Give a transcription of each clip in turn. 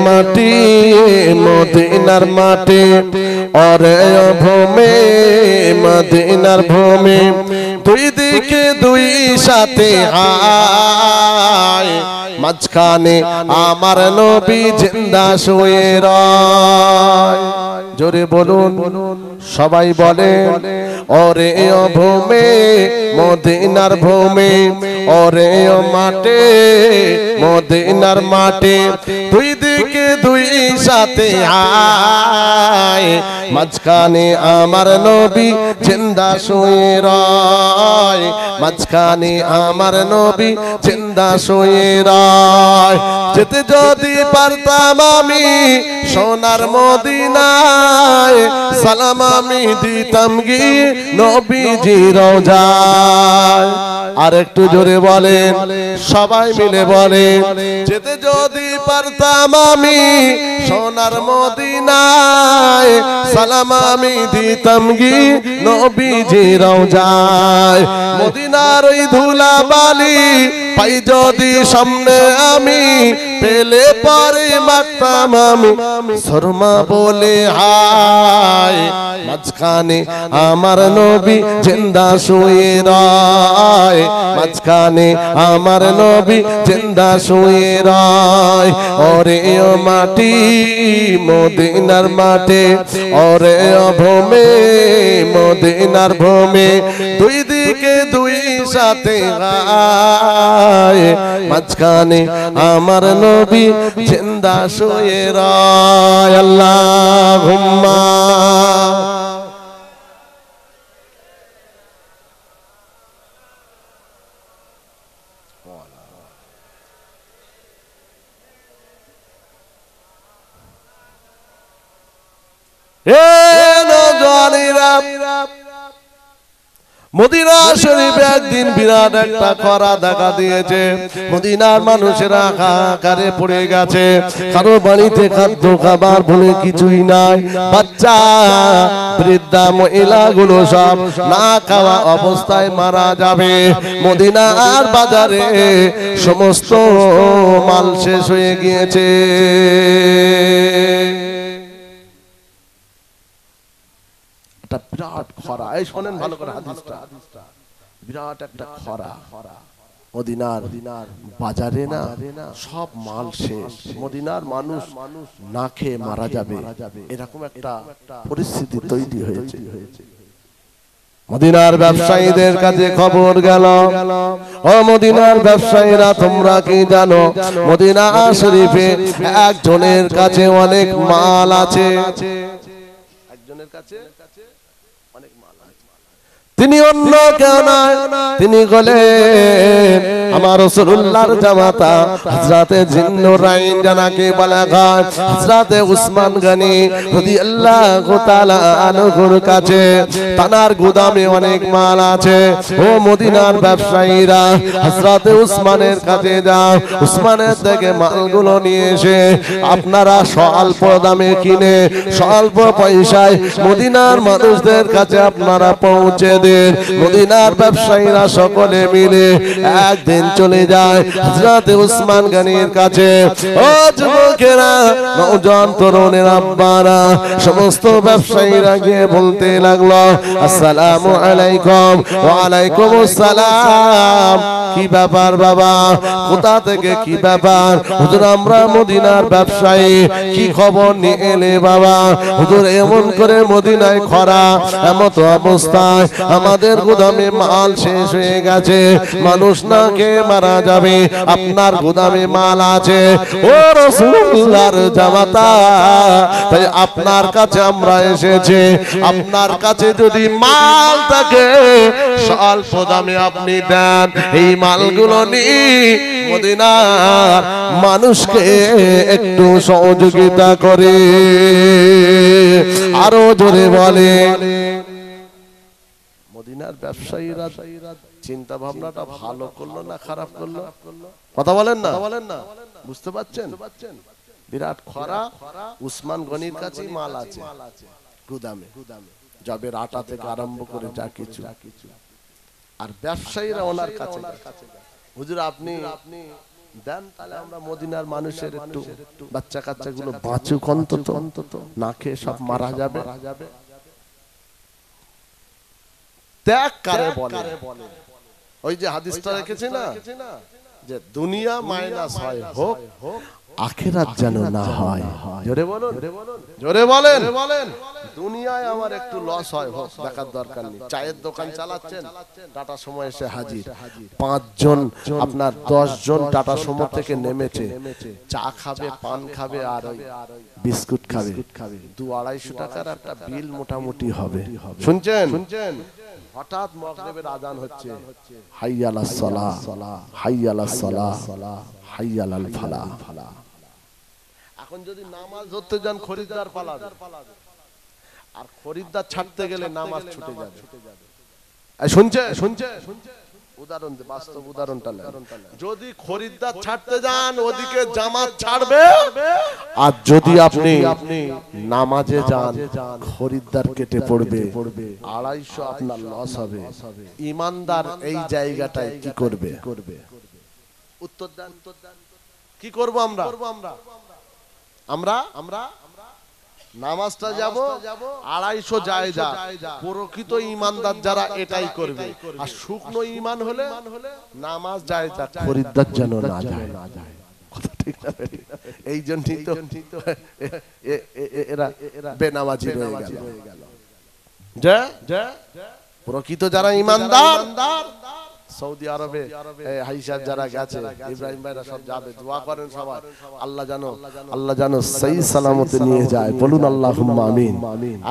মাটি মদিনার মাটি ওরে ভূমি মদিনার ভূমি দুই দিকে দুই সাথে হায় মাঝখানে আমার নবী জিন্দা শুয়ে রয় জোরে বলুন সবাই বলে ওরে ভূমি মদিনার ভূমি ওরে মাটি মদিনার মাটি দুই দিকে দুই সাথে হায় মাঝখানে আমার নবী জিন্দা শুয়ে রয় মাঝখানে আমার নবী জিন্দা শুয়ে রয় যেতে যদি পারতাম আমি সোনার মদিনায় সালাম আমি দিতাম গিয়ে নবীজি রওজায় আর একটু জোরে বলেন সবাই মিলে বলেন যেতে যদি পারতাম আমি সোনার মদিনায় সালাম আমি দিতাম গিয়ে নবীজি রওজায় মদিনার ওই ধুলা বালি পাই যদি সামনে আমি পেলে পরে মাখতাম আমি শর্মা বলে হায় মাঝখানে আমার নবী জিন্দা শুয়ে রয় মাঝখানে আমার নবী জিন্দা শুয়ে রয় ওরে মাটি মদিনার মাটি ওরে ভূমি মদিনার ভূমি দুই দিকে দুই সাথে হায় মাঝখানে আমার নবী জিন্দা শুয়ে রয় আল্লাহুম্মা মদিনা শরীফে একদিন বিরাট একটা খরা দেখা দিয়েছে মদিনার মানুষেরা হাহাকারে পড়ে গেছে কারো বাড়িতে খাদ্য খাবার বলে কিছুই নাই বাচ্চা বৃদ্ধা মহিলাগুলো সব না খাওয়া অবস্থায় মারা যাবে মদিনার বাজারে সমস্ত মাল শেষ হয়ে গিয়েছে বিরাট খরা এই শোনেন ভালো করে হাদিসটা বিরাট একটা খরা মদিনার বাজারে না সব মাল শেষ মদিনার মানুষ না খেয়ে মারা যাবে এরকম একটা পরিস্থিতি তৈরি হয়েছে মদিনার ব্যবসায়ীদের কাছে খবর গেল ও মদিনার ব্যবসায়ীরা তোমরা কি জানো মদিনা শরীফে একজনের কাছে অনেক মাল আছে একজনের কাছে তিনি অন্য কেউ নয় তিনি হলেন আমার রাসূলুল্লাহর জামাতা হযরতে জিন্নুরাইন জানাকে বলা হয় হযরতে উসমান গনি রাদিয়াল্লাহু তাআলা আনহুর কাছে তানার গোদামে অনেক মাল আছে ও মদিনার ব্যবসায়ীরা হযরতে উসমানের কাছে যাও উসমানের থেকে মালগুলো নিয়ে এসে আপনারা স্বল্প দামে কিনে স্বল্প পয়সায় মদিনার মানুষদের কাছে আপনারা পৌঁছে মদিনার ব্যবসায়ীরা সকলে মিলে একদিন চলে যায় হযরত উসমান গনির কাছে ও যুবকেরা নওজোয়ান তরুণের আব্বারা সমস্ত ব্যবসায়ীরা গিয়ে বলতে লাগলো আসসালামু আলাইকুম ওয়া আলাইকুম আসসালাম কি ব্যাপার বাবা কোথা থেকে কি ব্যাপার হুজুর আমরা মদিনার ব্যবসায়ী কি খবর নিয়ে এলে বাবা হুজুর এমন করে মদিনায় খরা এমত অবস্থায় আমাদের গোদামে মাল শেষ হয়ে গেছে মানুষ না খেয়ে মারা যাবে আপনার গোদামে মাল আছে ও রাসূলুল্লাহর জামাতা তাই আপনার কাছে আমরা এসেছি আপনার কাছে যদি মাল থাকে স্বল্প দামে আপনি দেন এই মালগুলো নিয়ে মদিনার মানুষকে একটু সহযোগিতা করে আরো জোরে বলে মদিনার ব্যবসায়ীরা চিন্তা ভাবনাটা ভালো করলো না খারাপ করলো কথা বলেন না বুঝতে পারছেন বিরাট খরা উসমান গনির কাছে মাল আছে গুদামে জবের আটা থেকে আরম্ভ করে যা কিছু আর ব্যবসায়ীরা ওনার কাছে হুজুর আপনি দেন তাহলে আমরা মদিনার মানুষের একটু বাচ্চা কাচ্চাগুলো বাঁচুক, অন্তত না খেয়ে সব মারা যাবে। ত্যাগ কারে বলে? ওই যে হাদিসটা রেখেছি না, যে দুনিয়া মাইনাস হয় হোক, আখিরাত যেন না হয়। জোরে বলুন, জোরে বলেন। দুনিয়ায় আমার একটু লস হয় হোক, দেখার দরকার নেই। চায়ের দোকান চালাচ্ছেন, টাটা সময় এসে হাজির, 5 জন আপনার 10 জন টাটা সময় থেকে নেমেছে, চা খাবে, পান খাবে আর ওই বিস্কুট খাবে, 200-250 টাকার একটা বিল মোটামুটি হবে। শুনছেন? হঠাৎ মাগরিবের আযান হচ্ছে, হাইয়া আলাস সালাহ, হাইয়া আলাস সালাহ, হাইয়া আলাল ফালাহ। এখন যদি নামাজ ধরতে যান খরিদ্দার পালাবে, আর খরিদ্দার ছাড়তে গেলে নামাজ ছুটে যাবে। শুনছে উদাহরণ, বাস্তব উদাহরণটা যদি খরিদ্দার ছাড়তে যান ওদিকে জামাত ছাড়বে, আর যদি আপনি নামাজে যান খরিদ্দার কেটে পড়বে, 250 আপনার লস হবে। ইমানদার এই জায়গাটায় কি করবে? উত্তর দেন। কি করব আমরা? আমরা নামাজটা যাব 250 জায়গা। প্রকৃত ঈমানদার যারা এটাই করবে। আর শুকনো ঈমান হলে নামাজ জায়গা, খরিদ্দার যেন না যায়। কথা ঠিক না? এই জন্যই তো এরা বেনামাজি রয়ে গেল। যে প্রকৃত যারা ঈমানদার, সৌদি আরবে হাইসার যারা গেছে, ইব্রাহিম ভাইরা সব যাবে, দোয়া করেন সবাই, আল্লাহ জানো সহি সালামতে নিয়ে যায়। বলুন আল্লাহুম্মা আমিন।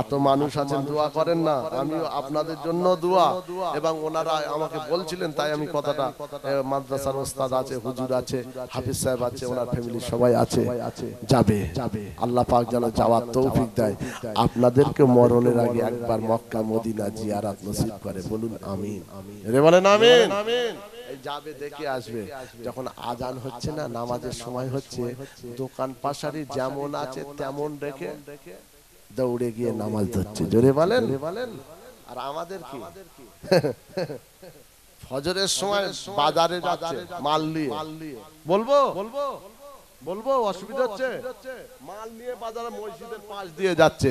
এত মানুষ আছেন দোয়া করেন না, আমিও আপনাদের জন্য দোয়া। এবং ওনারা আমাকে বলছিলেন, তাই আমি কথাটা, মাদ্রাসার ওস্তাদ আছে, হুজুর আছে, হাফিজ সাহেব আছে, ওনার ফ্যামিলি সবাই আছে, যাবে। আল্লাহ পাক যেন যাওয়ার তৌফিক দেয়। আপনাদেরকে মরণের আগে একবার মক্কা মদিনা জিয়ারত নসিব করে। বলুন আমিন। এরে বলেন আমিন। এই যাবে, দেখে আসবে। যখন আজান হচ্ছে না, নামাজের সময় হচ্ছে, দোকান পাশারি যেমন আছে তেমন রেখে দৌড়ে গিয়ে নামাজ ধরছে। জোরে বলেন। আর আমাদের কি, ফজরের সময় বাজারে যাচ্ছে মাল নিয়ে, বলবো অসুবিধা হচ্ছে, মাল নিয়ে বাজারে মসজিদের পাশ দিয়ে যাচ্ছে।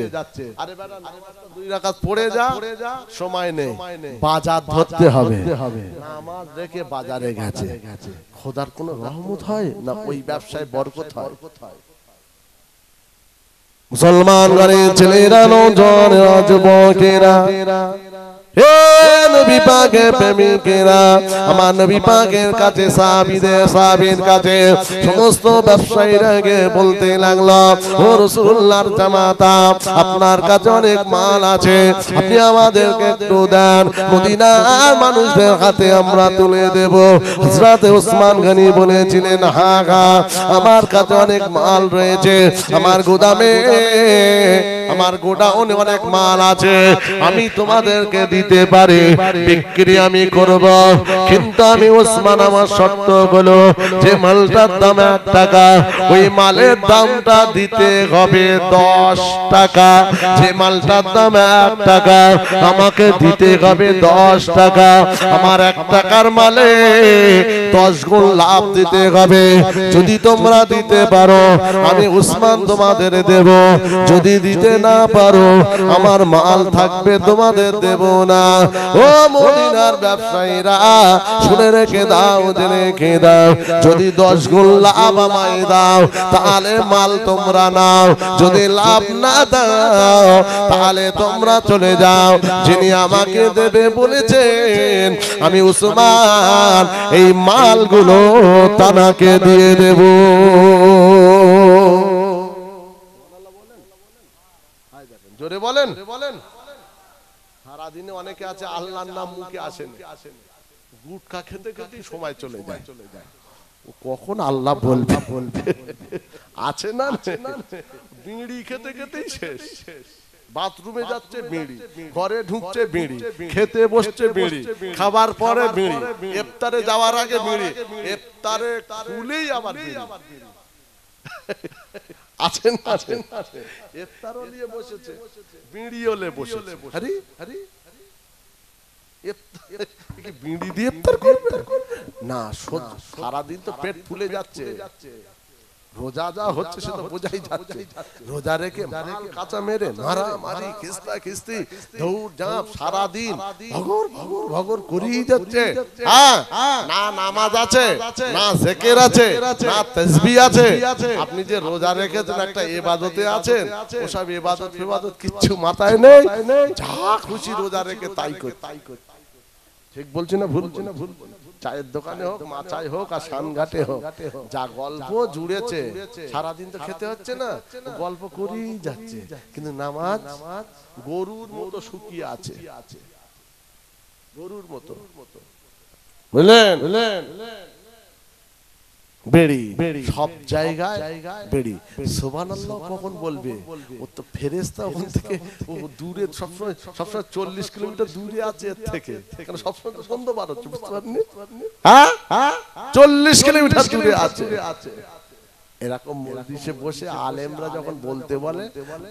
আরে বেটা নামাজটা 2 রাকাত পড়ে যা, সময় নেই, বাজার ধরতে হবে। নামাজ রেখে বাজারে গেছে। খোদার কোনো রহমত হয় না? ওই ব্যবসায় বরকত হয়? মুসলমান ঘরের ছেলেরা, নওজওয়ানেরা, যুবকেরা, হে নবী পাকের প্রেমিকেরা, আমার নবী পাকের কাছে সাহাবীদের কাছে সমস্ত ব্যবসায়ীরা গিয়ে বলতে লাগলো, ও রাসূলুল্লাহর জামাতা, আপনার কাছে অনেক মাল আছে, আপনি আমাদেরকে একটু দেন, মদিনার মানুষদের হাতে আমরা তুলে দেব। হযরত ওসমান গনি বলেছিলেন, হ্যাঁ, আমার কাছে অনেক মাল রয়েছে, আমার গোডাউনে অনেক মাল আছে, আমি তোমাদেরকে দিতে পারি, বিক্রি আমি করব। কিন্তু আমি ওসমান, আমার শর্ত হলো যে মালটার দাম 1 টাকা, ওই মালের দামটা দিতে হবে 10 টাকা। যে মালটার দাম 1 টাকা, আমাকে দিতে হবে 10 টাকা। আমার 1 টাকার মালে 10 গুণ লাভ দিতে হবে। যদি তোমরা দিতে পারো আমি ওসমান তোমাদের দেব, যদি দিতে না পারো আমার মাল থাকবে, তোমাদের দেব না। ও মদিনার ব্যবসায়ীরা, শুনে রেখে দাও, জেনে রেখে দাও, যদি 10 গুণ লাভ আমায় দাও তাহলে মাল তোমরা নাও, যদি লাভ না দাও তাহলে তোমরা চলে যাও। যিনি আমাকে দেবে বলেছেন আমি ওসমান এই মালগুলো তানাকে দিয়ে দেব। জোরে বলেন। সারাদিনে অনেকে আছে আল্লাহর নাম মুখে আসেন, গুটখা খেতে খেতে সময় চলে যায়, কখন আল্লাহ বলবে আছে না, বিড়ি খেতে খেতেই শেষ। বাথরুমে যাচ্ছে বিড়ি, ঘরে ঢুকছে বিড়ি, খেতে বসছে বিড়ি, খাবার পরে বিড়ি, ইফতারে যাওয়ার আগে বিড়ি, ইফতারে খুলেই আবার বিড়ি। আছেন ইফতারও নিয়ে বসেছে, বিড়িও নিয়ে বসেছে। আরে বিড়ি দিয়ে ইফতার করবে? না, সারাদিন তো পেট ফুলে যাচ্ছে, রোজা যা হচ্ছে সে তো বোঝাই যাচ্ছে। রোজা রেখে মাল কাঁচা মেরে মারামারি খিস্তা খিস্তি দৌড় ঝাঁপ সারাদিন ভগর ভগর ভগর করেই যাচ্ছে। হ্যাঁ, না নামাজ আছে, না জিকির আছে, না তাসবিহ আছে। আপনি যে রোজা রেখেছেন একটা ইবাদতে আছেন, ওসব ইবাদত কিচ্ছু মাথায় নেই, যা খুশি রোজা রেখে তাই করতে। ঠিক বলছি না ভুল? চায়ের দোকানে হোক, মাচায় হোক, আর শানঘাটে হোক, যা গল্প জুড়েছে সারাদিন তো খেতে হচ্ছে না, গল্প করেই যাচ্ছে। কিন্তু নামাজ গরুর মতো শুকিয়ে আছে, গরুর মতো, বুঝলেন? বেড়ি সব জায়গায় বেড়ি। সুবহানাল্লাহ কখন বলবে? ও তো ফেরেশতা, ওখান থেকে ও দূরে, সবসময় 40 কিলোমিটার দূরে আছে এর থেকে, কারণ সবসময় তো সন্ধ্যা বার হচ্ছে, বুঝতে পারেননি? হ্যাঁ, 40 কিলোমিটার দূরে আছে। এরকম মজলিসে বসে আলেমরা যখন বলতে বলে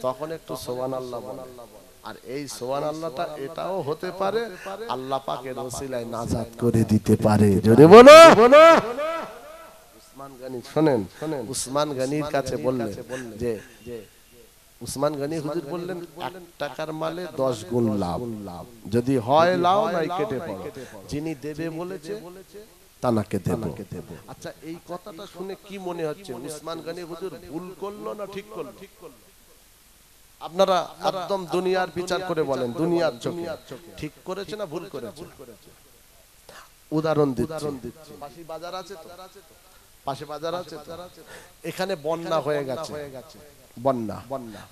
তখন একটু সুবহানাল্লাহ বলে। আর এই সুবহানাল্লাহটা এটাও হতে পারে আল্লাহ পাকের ওসিলায় নাজাত করে দিতে পারে। জোরে বলো। উসমান গনি শুনেন, উসমান গনির কাছে বললেন যে উসমান গনি হুজুর বললেন 1 টাকার মালে 10 গুণ লাভ, যদি হয় লাও নাই কেটে পড়ো, যিনি দেবে বলেছে তানাকে দেব। আচ্ছা, এই কথাটা শুনে কি মনে হচ্ছে? উসমান গনি হুজুর ভুল করলো না ঠিক করলো? আপনারা একদম দুনিয়ার বিচার করে বলেন, দুনিয়ার চোখে ঠিক করেছে না ভুল করেছে? উদাহরণ দিচ্ছি, পাশে বাজার আছে তো, পাশে বাজার আছে তো, এখানে বন্যা হয়ে গেছে, বন্যা,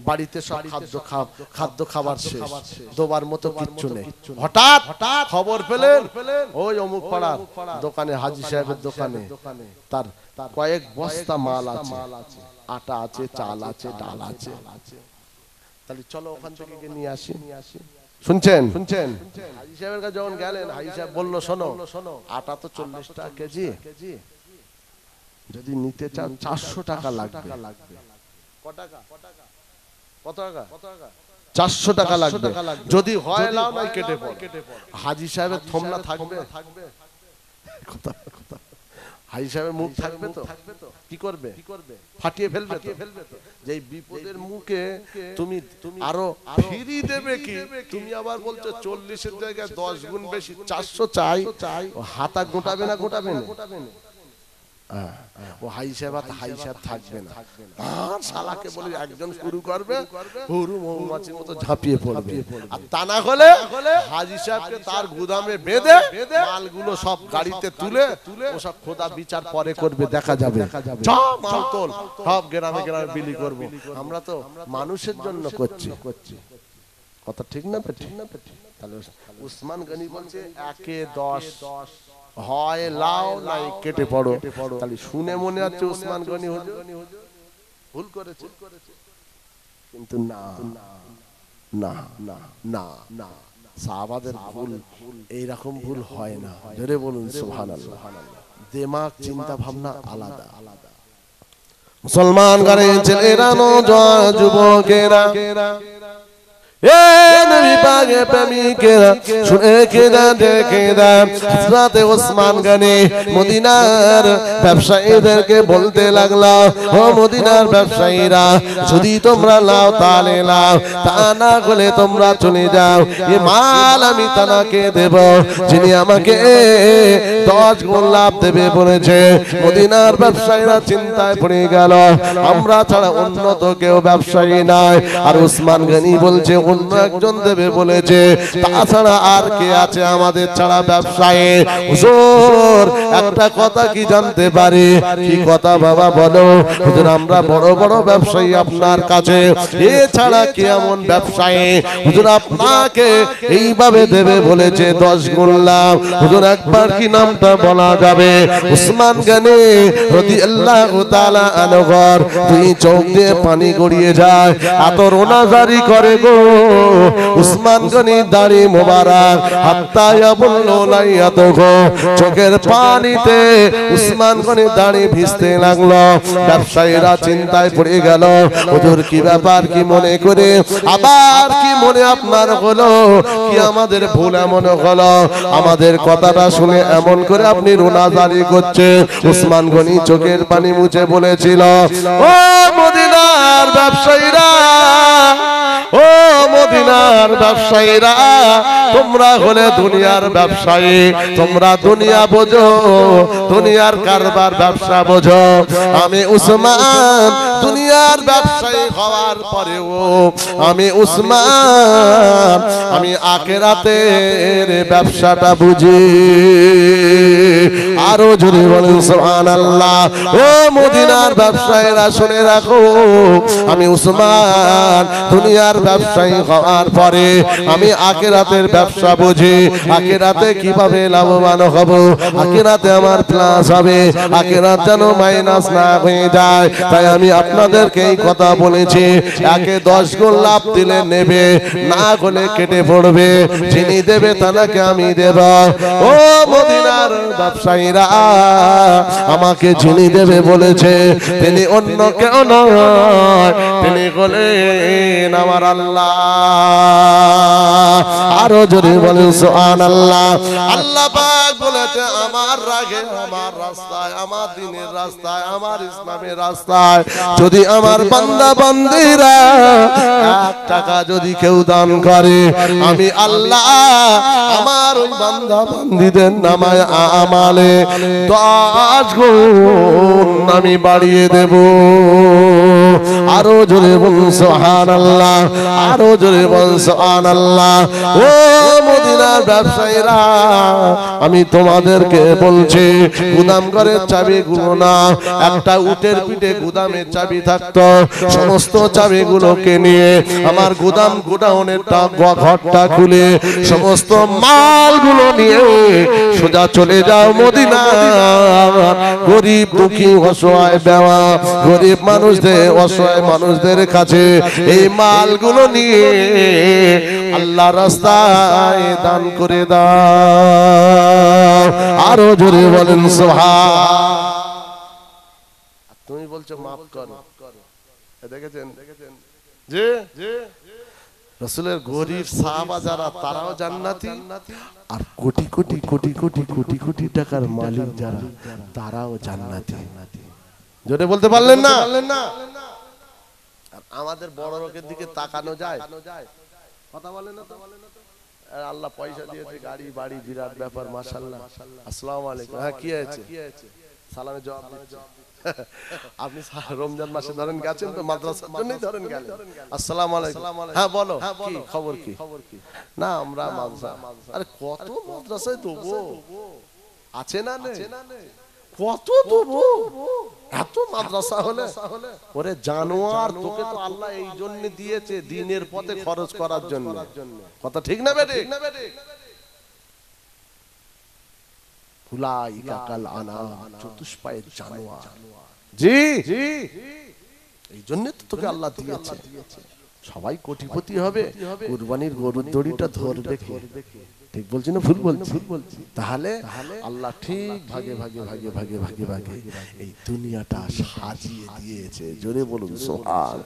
বাড়িতে সব খাদ্য খাবার শেষ, দোবার মতো কিচ্ছু নেই। হঠাৎ খবর পেলেন ওই অমুক পাড়ার দোকানে, হাজী সাহেবের দোকানে তার কয়েক বস্তা মাল আছে, আটা আছে, চাল আছে, ডাল আছে। তাহলে চলো ওখান থেকে নিয়ে আসি। শুনছেন? হাজী সাহেবের কাছে যখন গেলেন, হাজী সাহেব বললো, শোনো, আটা তো 40 টাকা কেজি, যদি নিতে চাও 400 টাকা লাগবে। কত টাকা? 400 টাকা লাগবে, যদি হয় লাও নাই কেটে পড়ো। হাজী সাহেবের থমনা থাকবে? হাজী সাহেবের মুখ থাকবে তো? কি করবে? ফাটিয়ে ফেলবে তো। যে বিপদের মুখে তুমি আরো ফ্রি দেবে কি? তুমি আবার বলছো 40 এর জায়গায় 10 গুণ বেশি 400 চাই, হাতা গোটাবে না? গোটাবে না। ও হাই সাহেব থাকবে না, আর শালাকে বলে একজন শুরু করবে, হুরু মৌমাছির মতো ঝাঁপিয়ে পড়বে। আর তা না হলে হাজী সাহেবকে তার গুদামে বেঁধে মালগুলো সব গাড়িতে তুলে ওসব খোদা বিচার পরে করবে, দেখা যাবে। মাল তোল, সব গ্রামে গ্রামে বিলি করব। আমরা তো মানুষের জন্য করছি, কথা ঠিক না? ঠিক না? তাহলে উসমান গনি বলছে 1-এ 10, হয় লাও নাই কেটে পড়ো। তাহলে শুনে মনে হচ্ছে উসমান গনি হুজুর ভুল করেছে, কিন্তু না না না না না, সাহাবাদের ভুল এইরকম ভুল হয় না। জোরে বলুন সুবহানাল্লাহ। দিমাগ, চিন্তা ভাবনা আলাদা। মুসলমান ঘরের ছেলেরা, নওজোয়ান যুবকেরা, নবী পাকের প্রেমিকেরা, শুনে কেদা দেখে দেন। হযরত ওসমান গনি মদিনার ব্যবসায়ীদেরকে বলতে লাগলো, ও মদিনার ব্যবসায়ীরা, যদি তোমরা লাও তাহলে লাও, তা না হলে তোমরা চলে যাও। এই মাল আমি তানাকে দেব যিনি আমাকে 10 গুণ লাভ দেবে বলেছে। মদিনার ব্যবসায়ীরা চিন্তায় পড়ে গেল, আমরা ছাড়া অন্য তো কেউ ব্যবসায়ী নাই। আর ওসমান গনি বলছে অন্য একজন দেবে বলেছে, তাছাড়া আর কে আছে আমাদের ছাড়া ব্যবসায়ী? হুজুর একটা কথা কি জানতে পারি? কি কথা বাবা বলো? হুজুর আমরা বড় বড় ব্যবসায়ী আপনার কাছে, এছাড়া কি এমন ব্যবসায়ী হুজুর আপনাকে এইভাবে দেবে বলেছে 10 গুণ লাভ? হুজুর একবার কি নামটা বলা যাবে? উসমান গনি রাদিয়াল্লাহু তাআলা আনহু দুই চোখ দিয়ে পানি গড়িয়ে যায়, এত রোনাজারি করে গো। উসমান গনি দাড়ি মোবারক হাত্তা ইয়াবুল্লু লাইয়াতুহু চোখের পানিতে উসমান গনি দাড়ি ভিজতে লাগলো। ব্যবসায়ীরা চিন্তায় পড়ে গেল, হুজুর কি ব্যাপার, কি মনে করে আবার কি মনে আপনার হলো, কি আমাদের ভুল এমন হলো, আমাদের কথাটা শুনে এমন করে আপনি রোনাজারি করছে। উসমান গনি চোখের পানি মুছে বলেছিল, ও মদিনার ব্যবসায়ীরা, ও মদিনার ব্যবসায়ীরা, তোমরা হলে দুনিয়ার ব্যবসায়ী, তোমরা দুনিয়া বোঝো, দুনিয়ার কারবার ব্যবসা বোঝো। আমি উসমান দুনিয়ার ব্যবসায়ী হওয়ার পরেও আমি উসমান আমি আখিরাতের ব্যবসাটা বুঝি। আরো জোরে বলেন সুবহানাল্লাহ। ও মদিনার ব্যবসায়ীরা শুনে রাখো, আমি উসমান দুনিয়ার ব্যবসায়ী হওয়ার পরে আমি আখিরাতের ব্যবসা বুঝি। আখিরাতে কিভাবে লাভবান হব, আখিরাতে আমার প্লাস হবে, আখিরাত যেন মাইনাস না হয়ে যায়। তাই আমি আপনাদেরকে এই কথা বলেছি, একে 10 গুণ লাভ দিলে নেবে, না হলে কেটে পড়বে। যিনি দেবে তাকে আমি দেব। ও মদিনার ব্যবসায়ীরা, আমাকে যিনি দেবে বলেছে তিনি অন্য কেউ নয়, তিনি হলেন আমার আল্লাহ। আরো জোরে বলেন সুবহানাল্লাহ। আল্লাহ পাক বলেছে, আমার রাগে, আমার রাস্তায়, আমার দ্বীনের রাস্তায়, আমার ইসলামের রাস্তায় যদি আমার বান্দা বান্দীরা 1 টাকা যদি কেউ দান করে, আমি আল্লাহ আমার ওই বান্দা বান্দীদের নামায় আমালে 10 গুণ আমি বাড়িয়ে দেব। আরো জোরে বলুন সুবহানাল্লাহ, আরো জোরে বলুন সুবহানাল্লাহ। ও মদিনার ব্যবসায়ীরা, আমি তোমাদেরকে বলছি, গুদাম ঘরের চাবি গুলো না, একটা উটের পিঠে গুদামের চাবি থাকতো, সমস্ত চাবিগুলোকে নিয়ে আমার গুদাম গোডাউনের ঘরটা খুলে সমস্ত মালগুলো নিয়ে সোজা চলে যাও মদিনা। গরিব দুঃখী অসহায় বেওয়া গরিব মানুষদের, অসহায় মানুষদের কাছে এই মালগুলো নিয়ে আল্লাহ রাস্তায় দান করে দাও। আরো জোরে বলেন সুবহান। তুমি বলছো মাফ করো, দেখেছেন যে রাসূলের গরিব সাহাবা যারা, তারাও জান্নাতি, আর কোটি কোটি কোটি কোটি কোটি কোটি টাকার মালিক যারা, তারাও জান্নাতি। জোরে বলতে পারলেন না? আর আমাদের বড় লোকের দিকে তাকানো যায়? কথা বলেন না তো। আল্লাহ পয়সা দিয়েছে, গাড়ি বাড়ি, বিরাট ব্যাপার, মাশাআল্লাহ। আসসালামু আলাইকুম। হ্যাঁ, কি হয়েছে? সালামের জবাব দিচ্ছি। আপনি রমজান মাসে ধরেন গেছেন তো, মাদ্রাসার জন্যই ধরেন গেলেন। আসসালামু আলাইকুম। হ্যাঁ বলো, কি খবর, কি না আমরা মাদ্রাসা। আরে কত মাদ্রাসায় দেবো, আছে না নেই? কত দেবো, এত মাদ্রাসা হলে। ওরে জানোয়ার, তোকে তো আল্লাহ এই জন্য দিয়েছে দ্বীনের পথে খরচ করার জন্য। কথা ঠিক না বেটে? উলাইকা কাল আনাম, চতুষ্পায়ের জানোয়ার। জি, এই জন্য তো তোকে আল্লাহ দিয়েছে। সবাই কোটিপতি হবে, কুরবানির গরুর দড়িটা ধরবে কে? ঠিক বলছি না ভুল বলছি? তাহলে আল্লাহ ঠিক ভাগে ভাগে ভাগে ভাগে ভাগে ভাগে এই দুনিয়াটা সাজিয়ে দিয়েছে। জোরে বলুন সুবহান।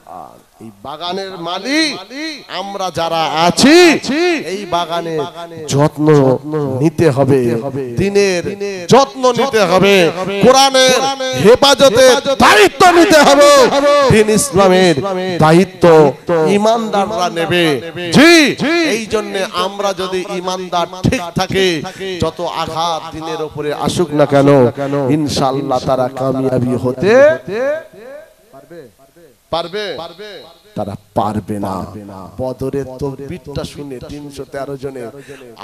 এই বাগানের মালিক আমরা যারা আছি, এই বাগানে যত্ন নিতে হবে, দ্বীনের যত্ন নিতে হবে, কোরআনের হেফাজতের দায়িত্ব নিতে হবে, দ্বীন ইসলামের দায়িত্ব ঈমানদাররা নেবে। জি, এই জন্য আমরা যদি ঈমানদার ঠিক থাকে, যত আঘাত দ্বীনের উপরে আসুক না কেন, ইনশাআল্লাহ তারা কামিয়াবি হতে পারবে। তারা পারবে না। বদরের তাকবীরটা শুনে 313 জনের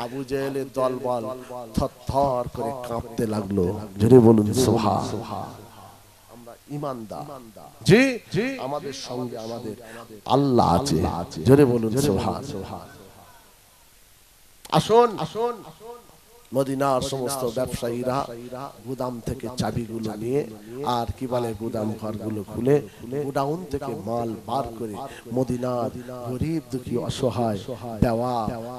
আবু জেহেলের দলবল থরথর করে কাঁপতে লাগলো। জোরে বলুন সুবহান। আমরা ঈমানদার, জি, আমাদের সঙ্গে আমাদের আল্লাহ আছে। জোরে বলুন সুবহান। আসুন মদিনার সমস্ত ব্যবসায়ীরা গুদাম থেকে চাবিগুলো নিয়ে আর কি বলে গুদাম ঘরগুলো খুলে গোডাউন থেকে মাল বার করে মদিনার গরিব দুঃখী অসহায় দেওয়া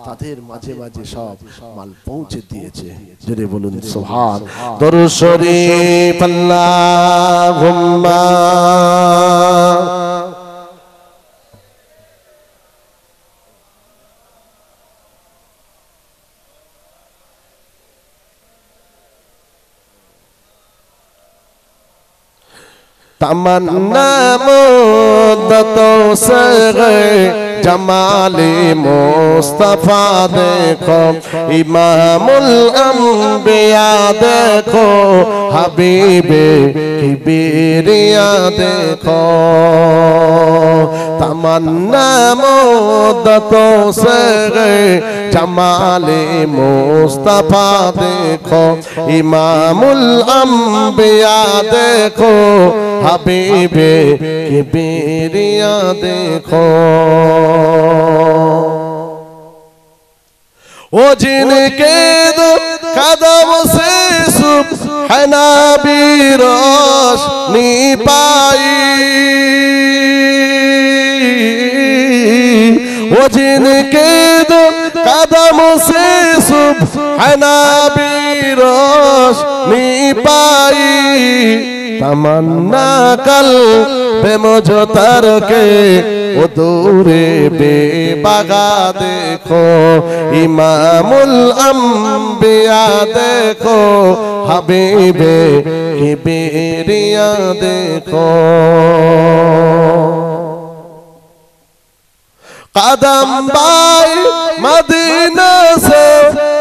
তাদের মাঝে মাঝে সব মাল পৌঁছে দিয়েছে। যদি বলুন সুবহান। দরুদ শরীফ আল্লাহুম্মা तमन्ना मुद्दतों से गए जमाले मुस्तफा देखो इमामुल अंबिया देखो हबीबे किबरिया देखो। तमन्ना मुद्दतों से गए जमाले मुस्तफा देखो इमामुल अंबिया देखो हबीबे किबरिया देखो। वो जिनके दो कदम से सुबहाना भी रोशनी पाई वो जिनके दो कदम से सुबहाना भी रोशनी पाई तमन्ना कल पे मुझे तर के वो दूरे बेबगा देखो इमामुल अंबिया देखो हबीबे किबरिया देखो। कदम बाई मदीना से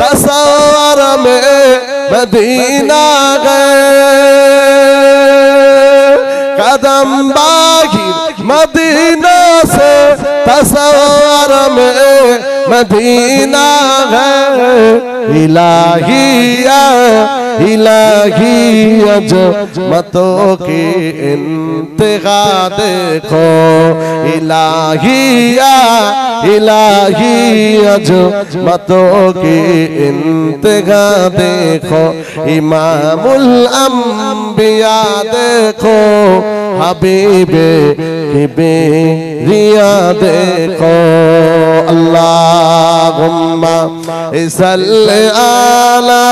तसव्वुर में मदीना गए कदम बागी मदीना से तसव्वुर में मदीना है इलाहिया इलाहिया अज़मतों की इंतहा देखो इलाहिया इलाहिया अज़मतों की इंतहा देखो इमामुल अंबिया देखो हबीबे किबरिया देखो। अल्लाहुम्मा सल्लि अला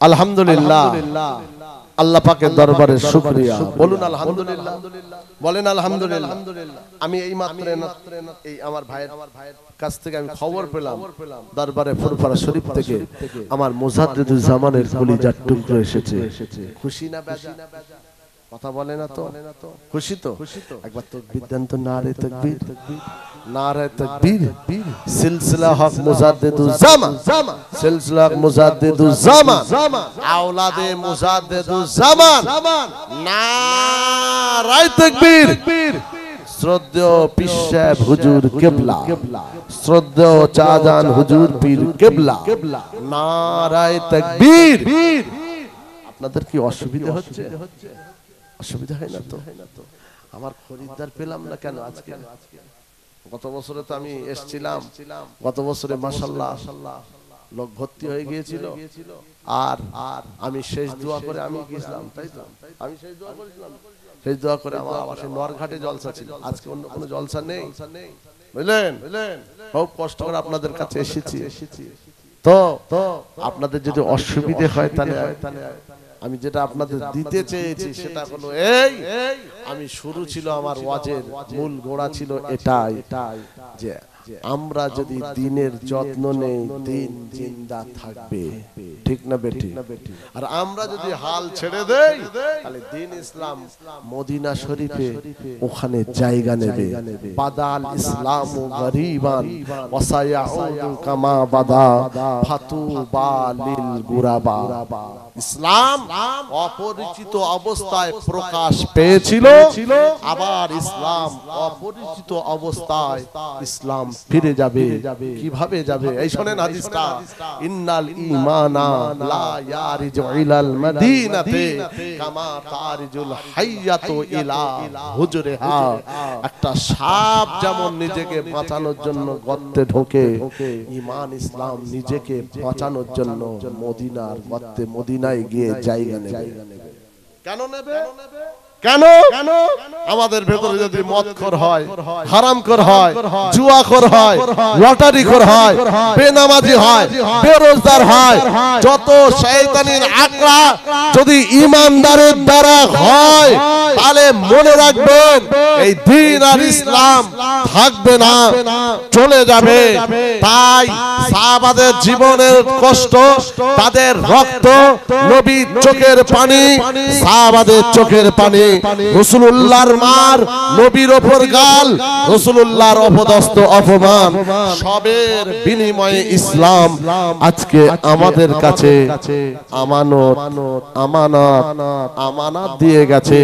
আলহামদুলিল্লাহ আল্লাহ পাকের দরবারে শুকরিয়া বলুন আলহামদুলিল্লাহ বলেন আলহামদুলিল্লাহ। আমি এই মাত্র এই আমার ভাইয়ের কাছ থেকে আমি খবর পেলাম দরবারে ফুরফুরা শরীফ থেকে আমার মুজাদ্দিদুল জামানের কলিজার টুকরো এসেছে। খুশি না বেজা কথা বলে না তো খুশি তো একবার তাকবীর দেন তো নারে তাকবীর নারে তাকবীর সিলসিলা হক মুজাদ্দিদুল জামান সিলসিলা হক মুজাদ্দিদুল জামান আওলাদে মুজাদ্দিদুল জামান নারে তাকবীর। শ্রদ্ধেয় পীর সাহেব হুজুর কিবলা শ্রদ্ধেয় চাজান হুজুর পীর কিবলা নারে তাকবীর। আপনাদের কি অসুবিধা হচ্ছে? অসুবিধা হয় না তো? আমার খরিদ্দার পেলাম না কেন আজকে? গত বছরে তো আমি এসেছিলাম, গত বছরে মাশাআল্লাহ লোক ভর্তি হয়ে গিয়েছিল আর আমি শেষ দোয়া করে আমি গিয়েছিলাম, তাই তো আমি শেষ দোয়া করেছিলাম, শেষ দোয়া করে আমার সেই নরঘাটে জলসা ছিল। আজকে অন্য কোনো জলসা নেই, বুঝলেন? খুব কষ্ট করে আপনাদের কাছে এসেছি। তো আপনাদের যদি অসুবিধে হয় তাহলে আমি যেটা আপনাদের দিতে চেয়েছি সেটা হলো এই, আমি শুরু ছিল আমার ওয়াজের মূল গোড়া ছিল এটাই যে আমরা যদি দিনের যত্ন নেই দিন জিন্দা থাকবে, ঠিক না বেটি? আর আমরা যদি হাল ছেড়ে দেই তাহলে দিন ইসলাম মদিনা শরীফে ওখানে জায়গা নেবে। বাদাল ইসলামু গরিবান ওয়া সায়াউদু কামা বাদা ফাতুবা লিল গুরাবা। ইসলাম অপরিচিত অবস্থায় প্রকাশ পেয়েছিল, আবার ইসলাম অপরিচিত অবস্থায় ইসলাম ফিরে যাবে কিভাবে যাবে এই শুনেন হাদিসটা ইন্নাল ঈমানা লা ইয়ারিজু ইলাল মাদিনাতি কামা তারিজুল হাইয়াতু ইলা হুজরিহা একটা সাপ যেমন নিজেকে বাঁচানোর জন্য গর্তে ঢোকে ঈমান ইসলাম নিজেকে বাঁচানোর জন্য মদিনার গর্তে মদিনায় গিয়ে জায়গা নেবে কেন নেবে কেন আমাদের ভেতরে যদি মদখোর হয় হারামখোর হয় জুয়াখোর হয় লটারিখোর হয় বেনামাজি হয় বেরোজগার হয় যত শয়তানির আকড়া যদি ঈমানদারের দ্বারা হয় তাহলে মনে রাখবেন এই দ্বীন আর ইসলাম থাকবে না চলে যাবে তাই সাহাবাদের জীবনের কষ্ট তাদের রক্ত নবীর চোখের পানি সাহাবাদের চোখের পানি রাসূলুল্লাহর মার নবীর উপর গাল রাসূলুল্লাহর অপদস্থ অপমান সবের বিনিময়ে ইসলাম আজকে আমাদের কাছে আমানত দিয়ে গেছে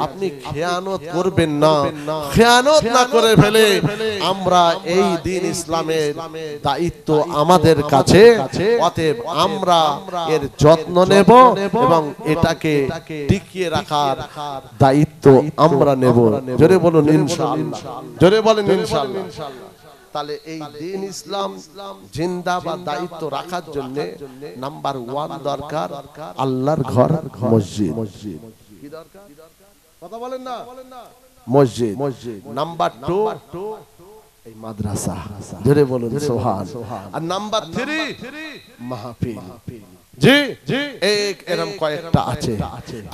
আপনি খেয়ানত করবেন না খেয়ানত না করে ফেলে আমরা এই দ্বীন ইসলামের দায়িত্ব আমাদের কাছে অতএব আমরা এর যত্ন নেব এবং এটাকে টিকিয়ে রাখার দায়িত্ব আমরা নেব জোরে বলুন ইনশাআল্লাহ জোরে বলেন ইনশাআল্লাহ তাহলে এই দ্বীন ইসলাম জিন্দা বা দায়িত্ব রাখার জন্য নাম্বার 1 দরকার আল্লাহর ঘর মসজিদ কি দরকার কথা বলেন না মসজিদ নাম্বার 2 এই মাদ্রাসা জোরে বলুন সুবহান আর নাম্বার 3 মাহফিল জি এরকম কয়েকটা আছে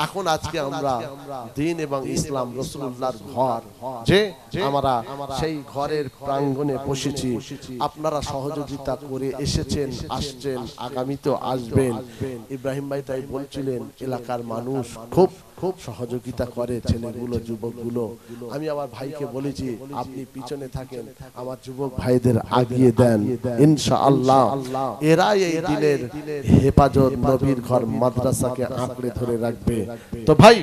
এখন আজকে আমরা দ্বীন এবং ইসলাম রাসূলুল্লাহর ঘর যে আমরা সেই ঘরের প্রাঙ্গণে বসেছি আপনারা সহযোগিতা করে এসেছেন আসছেন আগামীতেও আসবেন ইব্রাহিম ভাই তাই বলছিলেন এলাকার মানুষ খুব সহযোগিতা করে ছেলেগুলো যুবকগুলো আমি আমার ভাইকে বলেছি আপনি পিছনে থাকেন আমার যুবক ভাইদের আগিয়ে দেন ইনশাআল্লাহ এরা এই দ্বীনের হেফাজত নবীর ঘর মাদ্রাসাকে আঁকড়ে ধরে রাখবে তো ভাই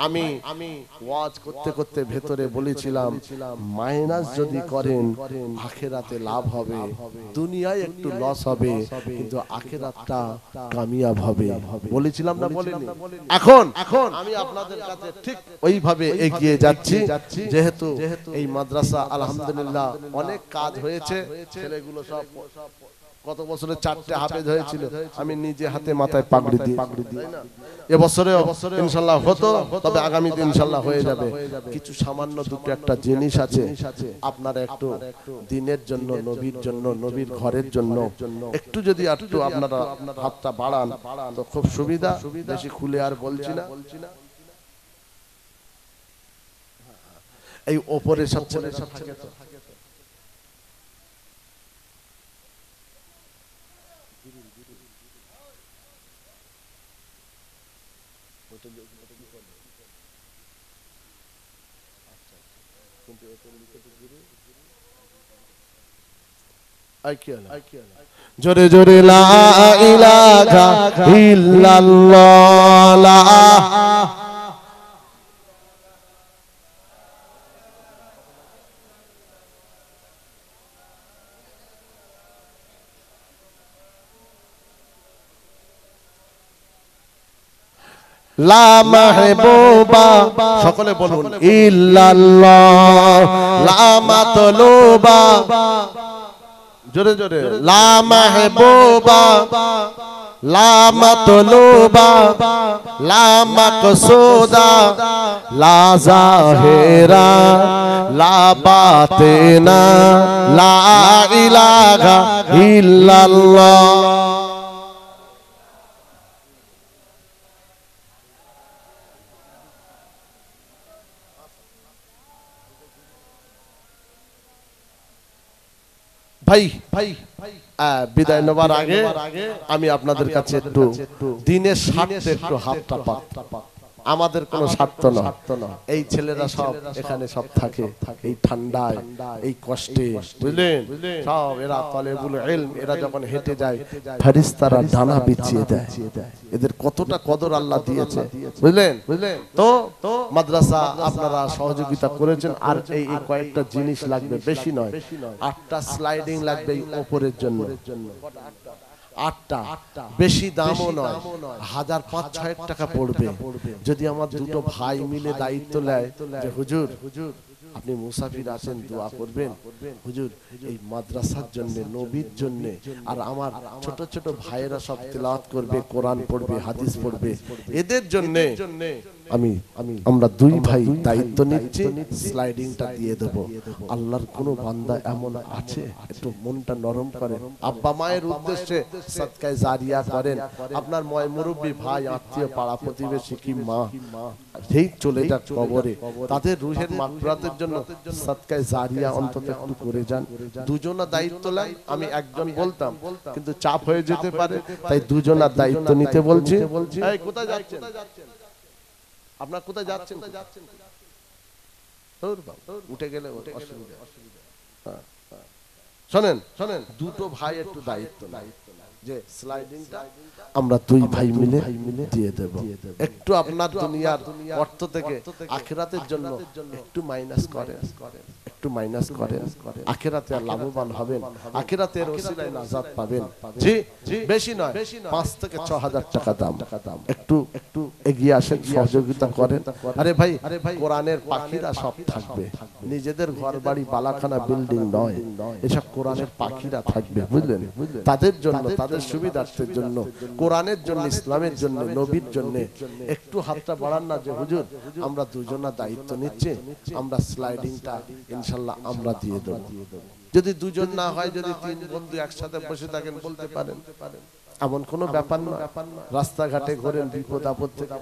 আমি ওয়াজ করতে করতে ভেতরে বলেছিলাম মাইনাস যদি করেন আখিরাতে লাভ হবে দুনিয়ায় একটু লস হবে কিন্তু আখিরাতটা কামিয়াব হবে বলেছিলাম না বলিনি এখন আমি আপনাদের কাছে ঠিক ওইভাবে এগিয়ে যাচ্ছি যেহেতু এই মাদ্রাসা আলহামদুলিল্লাহ অনেক কাজ হয়েছে ছেলেগুলো সব কত বছরে 4টে হাফেজ হয়েছিল আমি নিজে হাতে মাথায় পাগড়ি দিই এবছরে ইনশাআল্লাহ হতো তবে আগামী দিন ইনশাআল্লাহ হয়ে যাবে কিছু সামান্য দুটো একটা জিনিস আছে আপনারা একটু দিনের জন্য নবীর জন্য নবীর ঘরের জন্য একটু যদি একটু আপনারা হাতটা বাড়ান তো খুব সুবিধা বেশি খুলে আর বলছি না এই ওপরে সব ছেলে সব থাকে তো জোরে জোরে লা ইলাহা ইল্লাল্লাহ লা মাহবুবা সকলে বলুন ইল্লাল্লাহ লা মাতলুবা জোরে জোরে লা মাহবুবা লা মাতলুবা লা মাকসুদা লা জাহিরা লা বাতিনা লা ইলাহা ইল্লাল্লাহ ভাই বিদায় নেবার আগে আমি আপনাদের কাছে একটু দিনের স্বার্থে একটু হাতটা আমাদের কোনো স্বার্থ না। এই ছেলেরা সব এখানে সব থাকে এই ঠান্ডায় এই কষ্টে, বুঝলেন? সব এরা তালেবুল ইলম, এরা যখন হেঁটে যায় ফেরেশতারা ডানা বিছিয়ে দেয়। এদের কতটা কদর আল্লাহ দিয়েছে, বুঝলেন? তো মাদ্রাসা আপনারা সহযোগিতা করেছেন। আর এই কয়েকটা জিনিস লাগবে, বেশি নয়, 8টা স্লাইডিং লাগবে উপরের জন্য। 8টা, বেশি দামও নয়, 1500-6000 টাকা পড়বে। যদি আমার দুটো ভাই মিলে দায়িত্ব নেয় যে হুজুর আপনি মুসাফির আছেন, দোয়া করবেন হুজুর এই মাদ্রাসার জন্য, নবীর জন্য, আর আমার ছোট ছোট ভাইয়েরা সব তিলাওয়াত করবে, কোরআন পড়বে, হাদিস পড়বে, এদের জন্য আমরা দুই ভাই দায়িত্ব নিচ্ছি, স্লাইডিংটা দিয়ে দেব। আল্লাহর কোন বান্দা এমন আছে একটু মনটা নরম করেন, আব্বা মায়ের উদ্দেশ্যে সদকায়ে জারিয়া করেন। আপনার মুরব্বী ভাই, আত্মীয়, পাড়া প্রতিবেশী কি মা যেই চলে যাক কবরে, তাদের রুহের মাগফিরাতের জন্য সদকায়ে জারিয়া অন্তত একটু করে যান। দুজনা দায়িত্ব নেন। আমি একজন বলতাম কিন্তু চাপ হয়ে যেতে পারে, তাই দুজনার দায়িত্ব নিতে বলছি। এই কোথায় যাচ্ছেন আপনার, কোথায় যাচ্ছেন? উঠে গেলে অসুবিধা। শোনেন দুটো ভাই একটু দায়িত্ব যে স্লাইডিংটা আমরা দুই ভাই মিলে দিয়ে দেব। একটু আপনার দুনিয়ার অর্থ থেকে আখিরাতের জন্য একটু মাইনাস করেন, একটু মাইনাস করেন। আখিরাতে আর লাভবান হবেন, আখিরাতের ওসিলায় নাজাত পাবেন। জি, বেশি নয়, 5 থেকে 6000 টাকা দাম। একটু এগিয়ে আসেন, সহযোগিতা করেন। আরে ভাই, কোরআনের পাখিরা সব থাকবে, নিজেদের ঘর বাড়ি বালাখানা বিল্ডিং নয়, এসব কোরআনের পাখিরা থাকবে, বুঝলেন? তাদের জন্য, তাদের সুবিধার্থের জন্য, কোরআনের জন্য, ইসলামের জন্য, নবীর জন্য একটু হাতটা বাড়ান না যে হুজুর আমরা দুজনা দায়িত্ব নিচ্ছি, আমরা স্লাইডিংটা ইনশাআল্লাহ আমরা দিয়ে দেব। যদি দুজন না হয়, যদি 3 বন্ধু একসাথে বসে থাকেন বলতে পারেন, এমন কোনো ব্যাপার না। রাস্তাঘাটে ঘোরেন, বিপদ আপদ থেকে